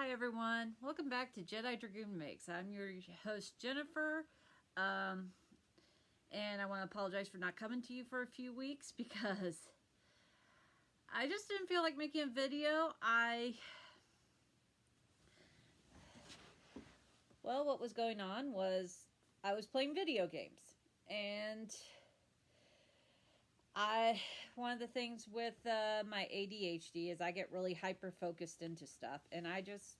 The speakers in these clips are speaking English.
Hi everyone, welcome back to Jedidragoon Makes. I'm your host Jennifer, and I want to apologize for not coming to you for a few weeks because I just didn't feel like making a video. Well, what was going on was I was playing video games, and one of the things with my ADHD is I get really hyper focused into stuff, and I just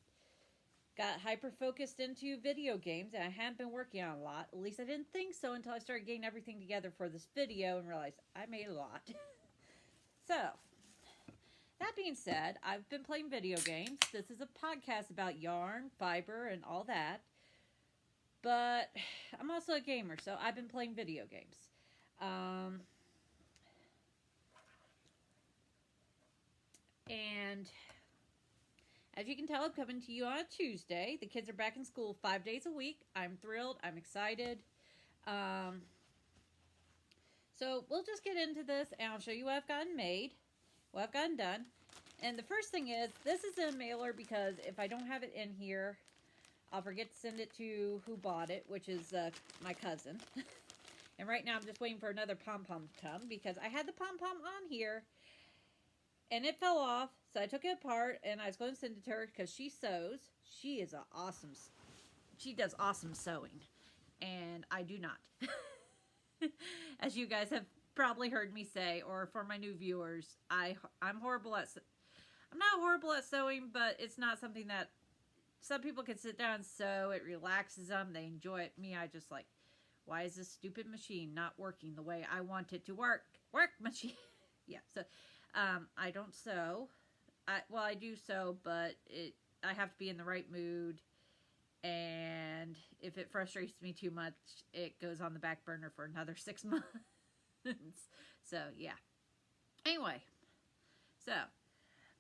got hyper focused into video games, and I haven't been working on a lot. At least I didn't think so until I started getting everything together for this video and realized I made a lot. So, that being said, I've been playing video games. This is a podcast about yarn, fiber, and all that. But I'm also a gamer, so I've been playing video games. And as you can tell, I'm coming to you on a Tuesday. The kids are back in school 5 days a week. I'm thrilled. I'm excited. So we'll just get into this, and I'll show you what I've gotten made, what I've gotten done. And the first thing is, this is in a mailer because if I don't have it in here, I'll forget to send it to who bought it, which is my cousin. And right now I'm just waiting for another pom-pom to come because I had the pom-pom on here and it fell off. So I took it apart and I was going to send it to her because she sews. She is she does awesome sewing. And I do not. As you guys have probably heard me say, or for my new viewers, I'm not horrible at sewing, but it's not something that some people can sit down and sew. It relaxes them. They enjoy it. Me, I just like, why is this stupid machine not working the way I want it to work? Work, machine. Yeah, so I don't sew. I do sew, but I have to be in the right mood. And if it frustrates me too much, it goes on the back burner for another 6 months. So, yeah. Anyway, so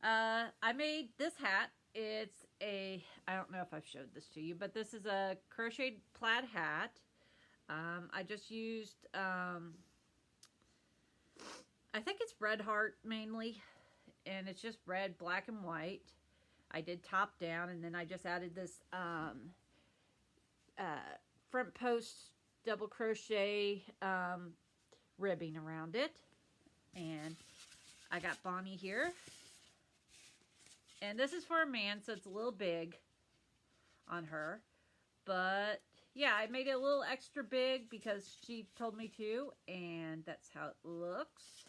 I made this hat. It's I don't know if I've showed this to you, but this is a crocheted plaid hat. I just used, I think it's red heart mainly, and it's just red, black, and white. I did top down, and then I just added this front post double crochet ribbing around it. And I got Bonnie here. And this is for a man, so it's a little big on her. But, yeah, I made it a little extra big because she told me to. And that's how it looks.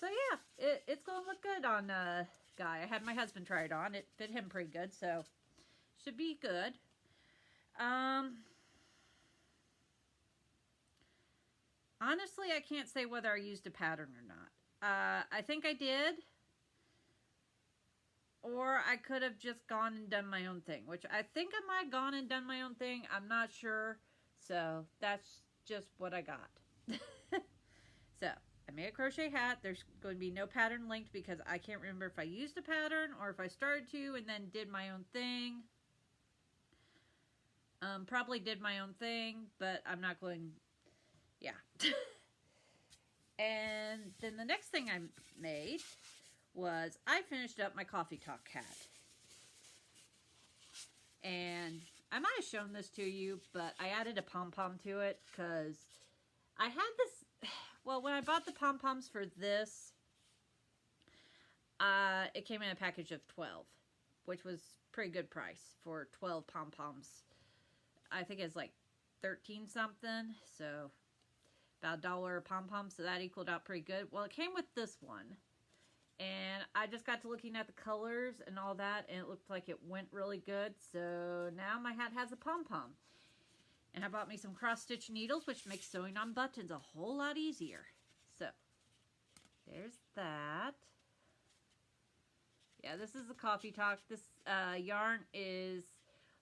So, yeah, it's going to look good on Guy. I had my husband try it on. It fit him pretty good, so should be good. Honestly, I can't say whether I used a pattern or not. I think I did. Or I could have just gone and done my own thing, which I think I might have gone and done my own thing. I'm not sure. So that's just what I got. So I made a crochet hat. There's going to be no pattern linked because I can't remember if I used a pattern or if I started to and then did my own thing. Probably did my own thing, but I'm not going, yeah. And then the next thing I made was I finished up my Coffee Talk hat. And I might have shown this to you, but I added a pom-pom to it because I had this, well, when I bought the pom-poms for this, it came in a package of 12, which was pretty good price for 12 pom-poms. I think it's like 13 something, so about $1 a pom-pom, so that equaled out pretty good. Well, it came with this one. And I just got to looking at the colors and all that, and it looked like it went really good. So now my hat has a pom-pom. And I bought me some cross-stitch needles, which makes sewing on buttons a whole lot easier. So, there's that. Yeah, this is the Coffee Talk. This yarn is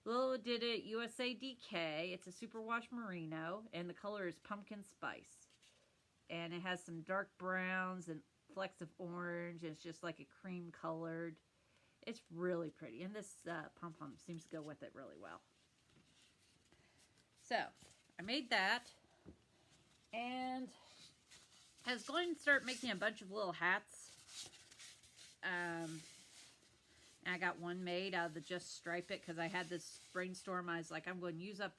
Little Did It USA DK. It's a superwash merino, and the color is pumpkin spice. And it has some dark browns and flecks of orange. It's just like a cream colored. It's really pretty, and this pom-pom seems to go with it really well. So I made that, and I was going to start making a bunch of little hats. And I got one made out of the Just Stripe It because I had this brainstorm. I was like, I'm going to use up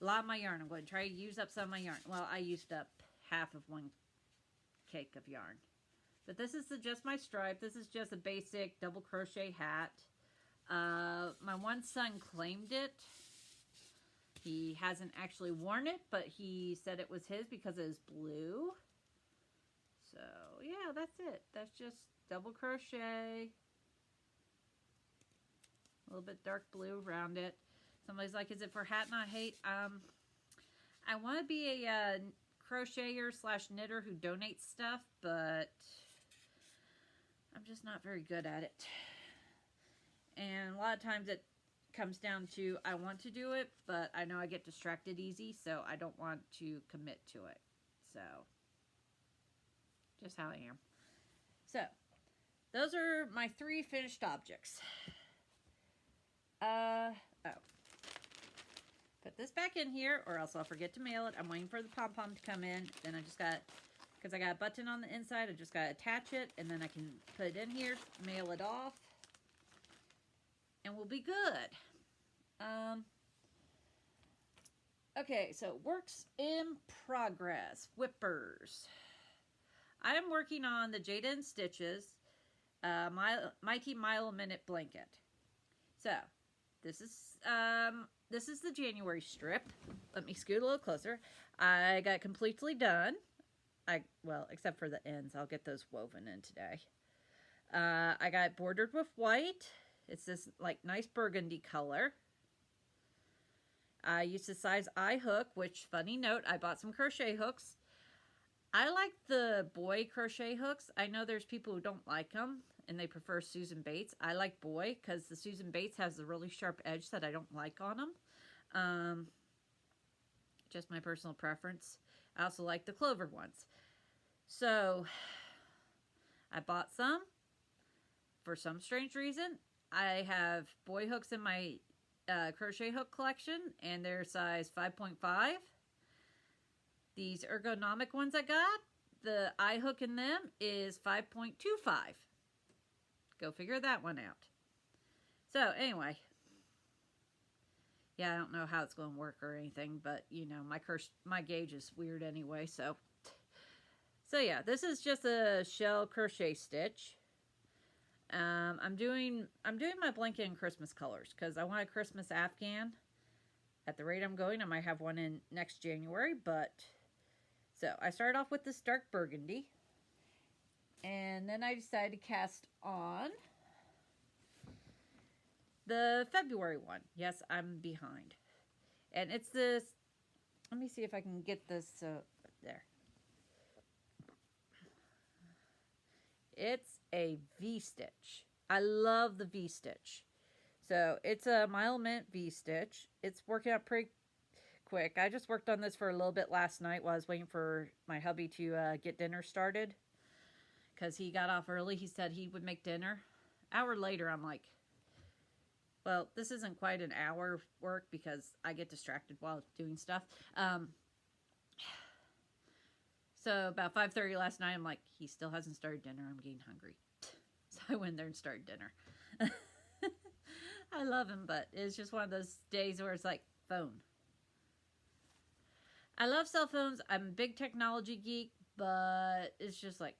a lot of my yarn. I'm going to try to use up some of my yarn. Well, I used up half of one cake of yarn. But this is just my stripe. This is just a basic double crochet hat. My one son claimed it. He hasn't actually worn it, but he said it was his because it was blue. So, yeah, that's it. That's just double crochet. A little bit dark blue around it. Somebody's like, is it for hat not hate? I want to be a crocheter / knitter who donates stuff, but I'm just not very good at it. And a lot of times it comes down to I want to do it, but I know I get distracted easy, so I don't want to commit to it. So, just how I am. So, those are my 3 finished objects. Put this back in here, or else I'll forget to mail it. I'm waiting for the pom-pom to come in. Then I just got, because I got a button on the inside, I just got to attach it, and then I can put it in here, mail it off, and we'll be good. Okay, so works in progress. Whippers. I am working on the Jayda and Stitches Mighty Mile a Minute blanket. So, this is the January strip. Let me scoot a little closer. I got completely done. Well, except for the ends. I'll get those woven in today. I got bordered with white. It's this like nice burgundy color. I used a size I hook, which, funny note, I bought some crochet hooks. I like the boy crochet hooks. I know there's people who don't like them and they prefer Susan Bates. I like boy because the Susan Bates has the really sharp edge that I don't like on them. Just my personal preference. I also like the clover ones. So, I bought some. For some strange reason, I have boy hooks in my crochet hook collection, and they're size 5.5. These ergonomic ones I got, the eye hook in them is 5.25. Go figure that one out. So, anyway. Yeah, I don't know how it's going to work or anything, but, you know, my gauge is weird anyway, so. So, yeah, this is just a shell crochet stitch. I'm doing my blanket in Christmas colors because I want a Christmas Afghan. At the rate I'm going, I might have one in next January, but so I started off with this dark burgundy, and then I decided to cast on the February one. Yes, I'm behind, and it's this. Let me see if I can get this there. It's a V-stitch. I love the V-stitch. So, it's a Mile Mint V-stitch. It's working out pretty quick. I just worked on this for a little bit last night while I was waiting for my hubby to get dinner started. Because he got off early. He said he would make dinner. Hour later, I'm like, well, this isn't quite an hour work because I get distracted while doing stuff. So about 5:30 last night, I'm like, he still hasn't started dinner. I'm getting hungry. So I went there and started dinner. I love him, but it's just one of those days where it's like, phone. I love cell phones. I'm a big technology geek, but it's just like,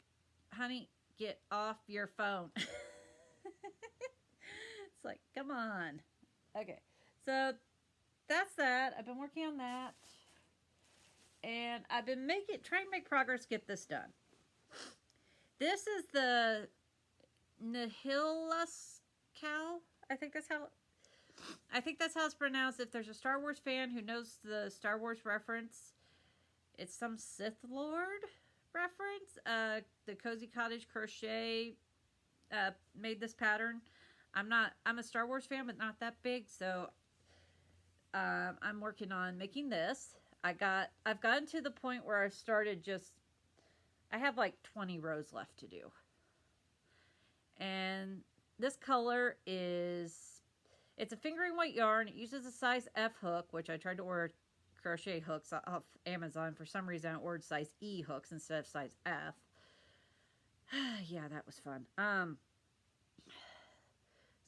honey, get off your phone. It's like, come on. Okay, so that's that. I've been working on that. And I've been trying to make progress to get this done. This is the Nihilus cowl. I think that's how it's pronounced. If there's a Star Wars fan who knows the Star Wars reference, it's some Sith Lord reference. The Cozy Cottage Crochet made this pattern. I'm a Star Wars fan, but not that big, so I'm working on making this. I've gotten to the point where I've started I have like 20 rows left to do. And this color it's a fingering weight yarn. It uses a size F hook, which I tried to order crochet hooks off Amazon. For some reason, I ordered size E hooks instead of size F. Yeah, that was fun.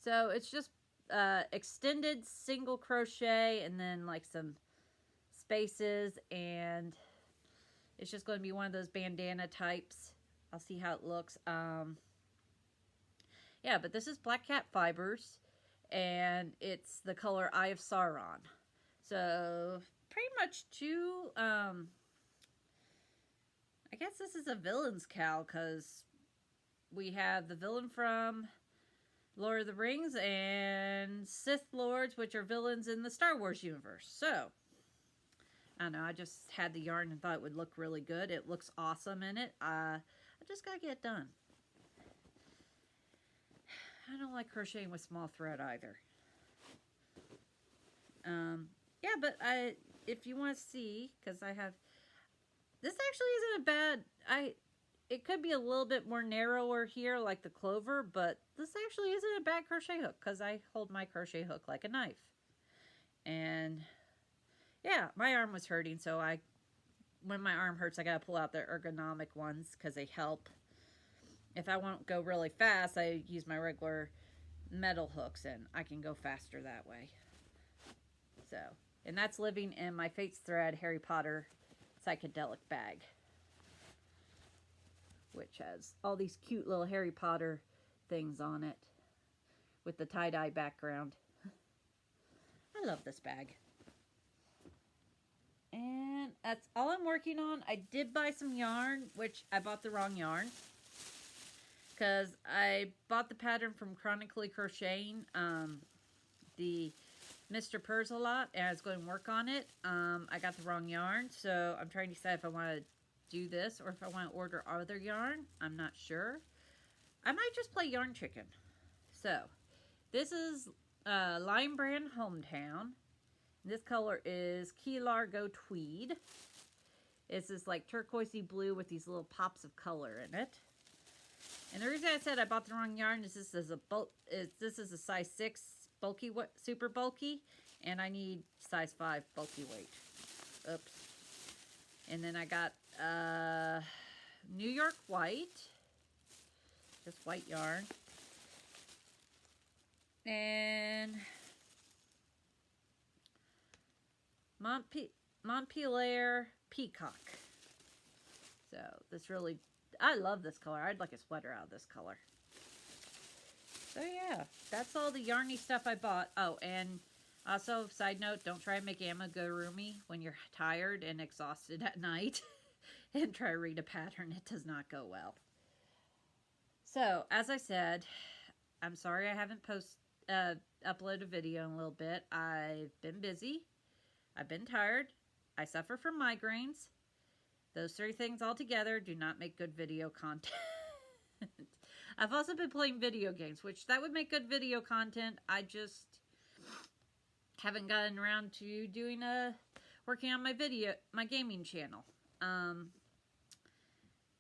So it's just extended single crochet and then like some spaces, and it's just going to be one of those bandana types. I'll see how it looks. Yeah, but this is Black Cat Fibers, and it's the color Eye of Sauron. So pretty much two, I guess this is a villain's cowl, because we have the villain from Lord of the Rings and Sith Lords, which are villains in the Star Wars universe. So, I don't know, I just had the yarn and thought it would look really good. It looks awesome in it. I just gotta get it done. I don't like crocheting with small thread either. Yeah, but if you want to see, because I have, this actually isn't a bad, it could be a little bit more narrower here like the clover, but this actually isn't a bad crochet hook because I hold my crochet hook like a knife. And yeah, my arm was hurting, so when my arm hurts, I gotta pull out the ergonomic ones because they help. If I won't go really fast, I use my regular metal hooks and I can go faster that way. So, and that's living in my Fates Thread Harry Potter psychedelic bag, which has all these cute little Harry Potter things on it with the tie-dye background. I love this bag. And that's all I'm working on. I did buy some yarn, which I bought the wrong yarn, because I bought the pattern from Chronically Crocheting, the Mr. Purrs a lot, and I was going to work on it. I got the wrong yarn, so I'm trying to decide if I want to do this or if I want to order other yarn. I'm not sure. I might just play Yarn Chicken. So, this is Lion Brand Hometown. This color is Key Largo Tweed. It's this like turquoisey blue with these little pops of color in it. And the reason I said I bought the wrong yarn is this is a size 6 bulky, super bulky, and I need size 5 bulky weight. Oops. And then I got New York White, just white yarn, and Montpelier Peacock. So this really, I love this color. I'd like a sweater out of this color. So yeah, that's all the yarny stuff I bought. Oh, and also, side note, don't try and make amigurumi when you're tired and exhausted at night. And try to read a pattern. It does not go well. So, as I said, I'm sorry I haven't uploaded a video in a little bit. I've been busy. I've been tired. I suffer from migraines. Those 3 things all together do not make good video content. I've also been playing video games, which that would make good video content. I just haven't gotten around to doing working on my gaming channel.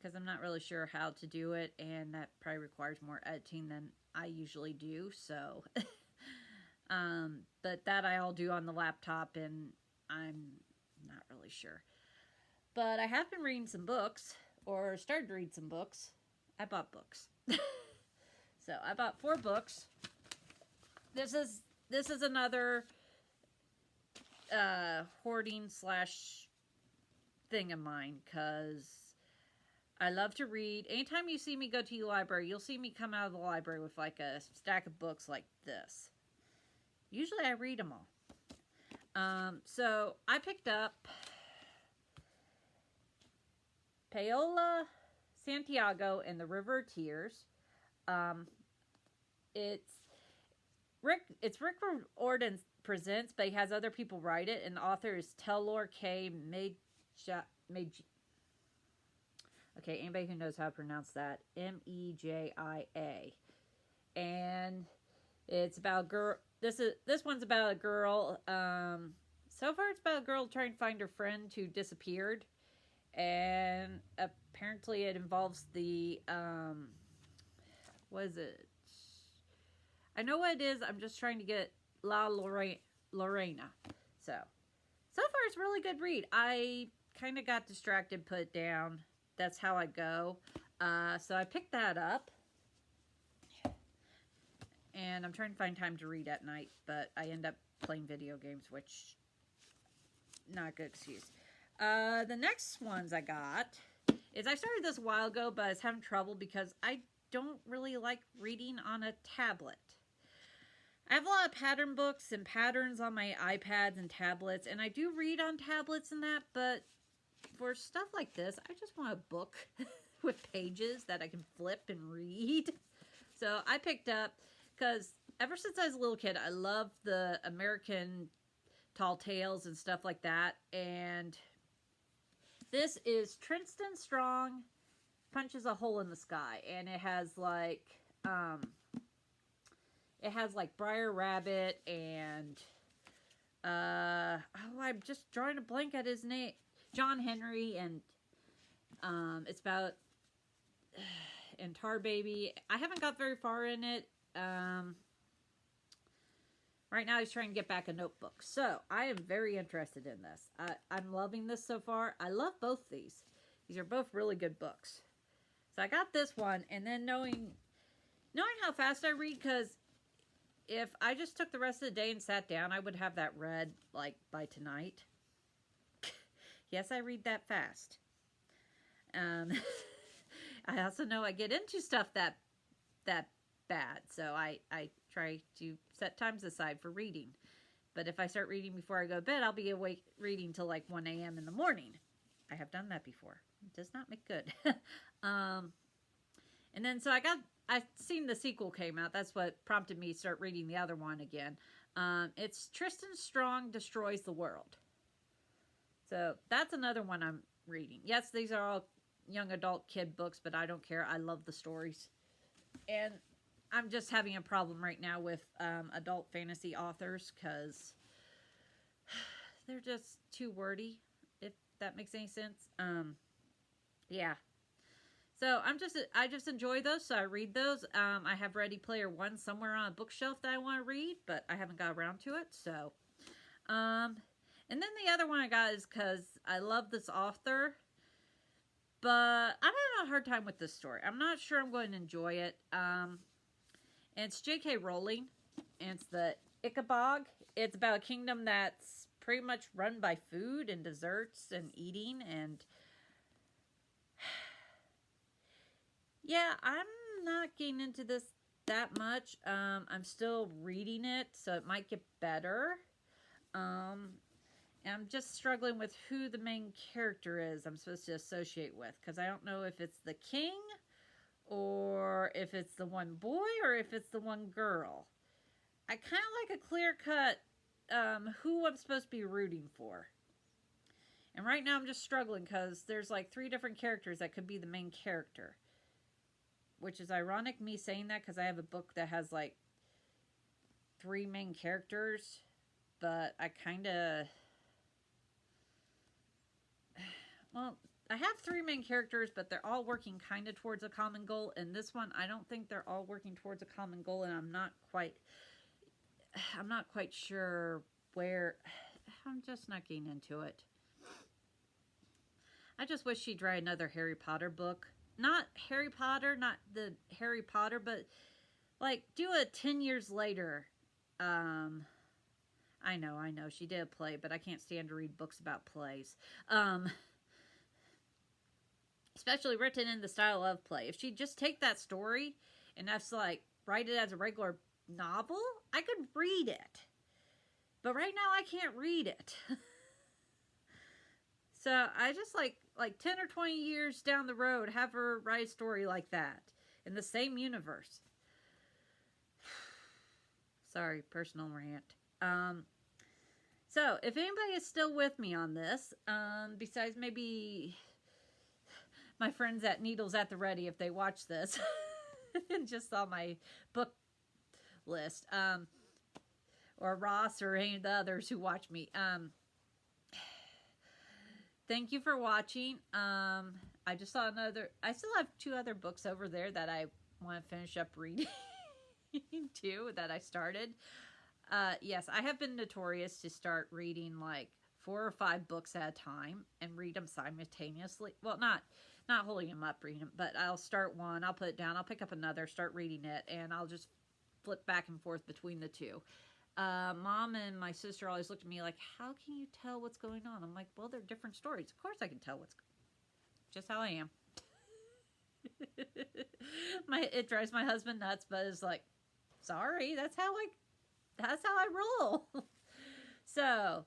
Because I'm not really sure how to do it, and that probably requires more editing than I usually do, so. But that I'll do on the laptop, and I'm not really sure. But I have been reading some books, or started to read some books. I bought books. So, I bought 4 books. This is another hoarding / thing of mine, because I love to read. Anytime you see me go to the library, you'll see me come out of the library with like a stack of books like this. Usually I read them all. So I picked up Paola Santiago and the River of Tears. It's Rick Riordan presents, but he has other people write it, and the author is Taylor K. Meja. Okay, anybody who knows how to pronounce that, Meja. And it's about a girl. This one's about a girl. So far, it's about a girl trying to find her friend who disappeared, and apparently, it involves the what is it? I know what it is. I'm just trying to get La Lorena. So far, it's a really good read. I kind of got distracted, put it down. That's how I go. So I picked that up. And I'm trying to find time to read at night, but I end up playing video games, which, not a good excuse. The next ones I got is, I started this a while ago, but I was having trouble because I don't really like reading on a tablet. I have a lot of pattern books and patterns on my iPads and tablets, and I do read on tablets and that, but for stuff like this, I just want a book with pages that I can flip and read. So I picked up, because ever since I was a little kid, I love the American tall tales and stuff like that, and this is Tristan Strong Punches a Hole in the Sky, and it has like Briar Rabbit and I'm just drawing a blank at his name, John Henry, and it's about and Tar Baby. I haven't got very far in it. Right now he's trying to get back a notebook, so I am very interested in this. I'm loving this so far. I love both these. These are both really good books. So I got this one, and then knowing how fast I read, because if I just took the rest of the day and sat down, I would have that read, like, by tonight. Yes, I read that fast. I also know I get into stuff that bad, so I try to set times aside for reading. But if I start reading before I go to bed, I'll be awake reading till like 1 a.m. in the morning. I have done that before. It does not make good. And then so I've seen the sequel came out. That's what prompted me to start reading the other one again. It's Tristan Strong Destroys the World. So that's another one I'm reading. Yes, these are all young adult kid books, but I don't care. I love the stories. And I'm just having a problem right now with adult fantasy authors, because they're just too wordy, if that makes any sense. Yeah. So I just enjoy those, so I read those. I have Ready Player One somewhere on a bookshelf that I want to read, but I haven't got around to it. So, and then the other one I got is because I love this author, but I'm having a hard time with this story. I'm not sure I'm going to enjoy it. And it's J.K. Rowling, and it's the Ichabod. It's about a kingdom that's pretty much run by food and desserts and eating, and yeah, I'm not getting into this that much. I'm still reading it, so it might get better. And I'm just struggling with who the main character is I'm supposed to associate with, because I don't know if it's the king, or if it's the one boy, or if it's the one girl. I kind of like a clear-cut who I'm supposed to be rooting for. And right now I'm just struggling, because there's like 3 different characters that could be the main character. Which is ironic me saying that, because I have a book that has like 3 main characters. But I kind of... Well, I have 3 main characters, but they're all working kind of towards a common goal. And this one, I don't think they're all working towards a common goal, and I'm not quite sure where. I'm just not getting into it. I just wish she'd write another Harry Potter book. Not Harry Potter, not the Harry Potter, but like do a 10 years later. I know, she did a play, but I can't stand to read books about plays. Especially written in the style of play. If she'd just take that story and that's like write it as a regular novel, I could read it. But right now I can't read it. So I just like 10 or 20 years down the road, have her write a story like that in the same universe. Sorry, personal rant. So if anybody is still with me on this, besides maybe my friends at Needles at the Ready, if they watch this and just saw my book list, or Ross or any of the others who watch me, thank you for watching. I just saw I still have 2 other books over there that I want to finish up reading too, that I started. Yes, I have been notorious to start reading like 4 or 5 books at a time and read them simultaneously. Well, not holding them up, reading them, but I'll start one, I'll put it down, I'll pick up another, start reading it, and I'll just flip back and forth between the two. Mom and my sister always looked at me like, how can you tell what's going on? I'm like, well, they're different stories. Of course I can tell what's just how I am. It drives my husband nuts, but it's like, sorry, that's how I roll. So,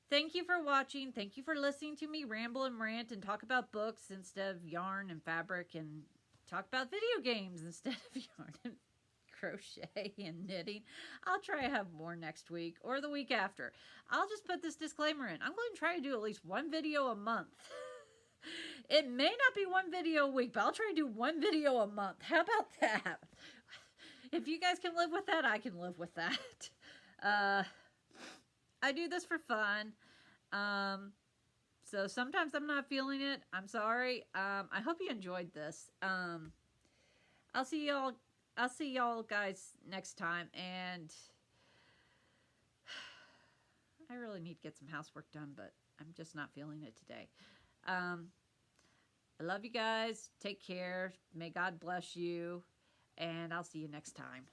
thank you for watching. Thank you for listening to me ramble and rant and talk about books instead of yarn and fabric, and talk about video games instead of yarn and crochet and knitting. I'll try to have more next week or the week after. I'll just put this disclaimer in. I'm going to try to do at least one video a month. It may not be one video a week, but I'll try to do one video a month. How about that? If you guys can live with that, I can live with that. I do this for fun. So sometimes I'm not feeling it. I'm sorry. I hope you enjoyed this. I'll see y'all guys next time, and I really need to get some housework done, but I'm just not feeling it today. I love you guys. Take care. May God bless you, and I'll see you next time.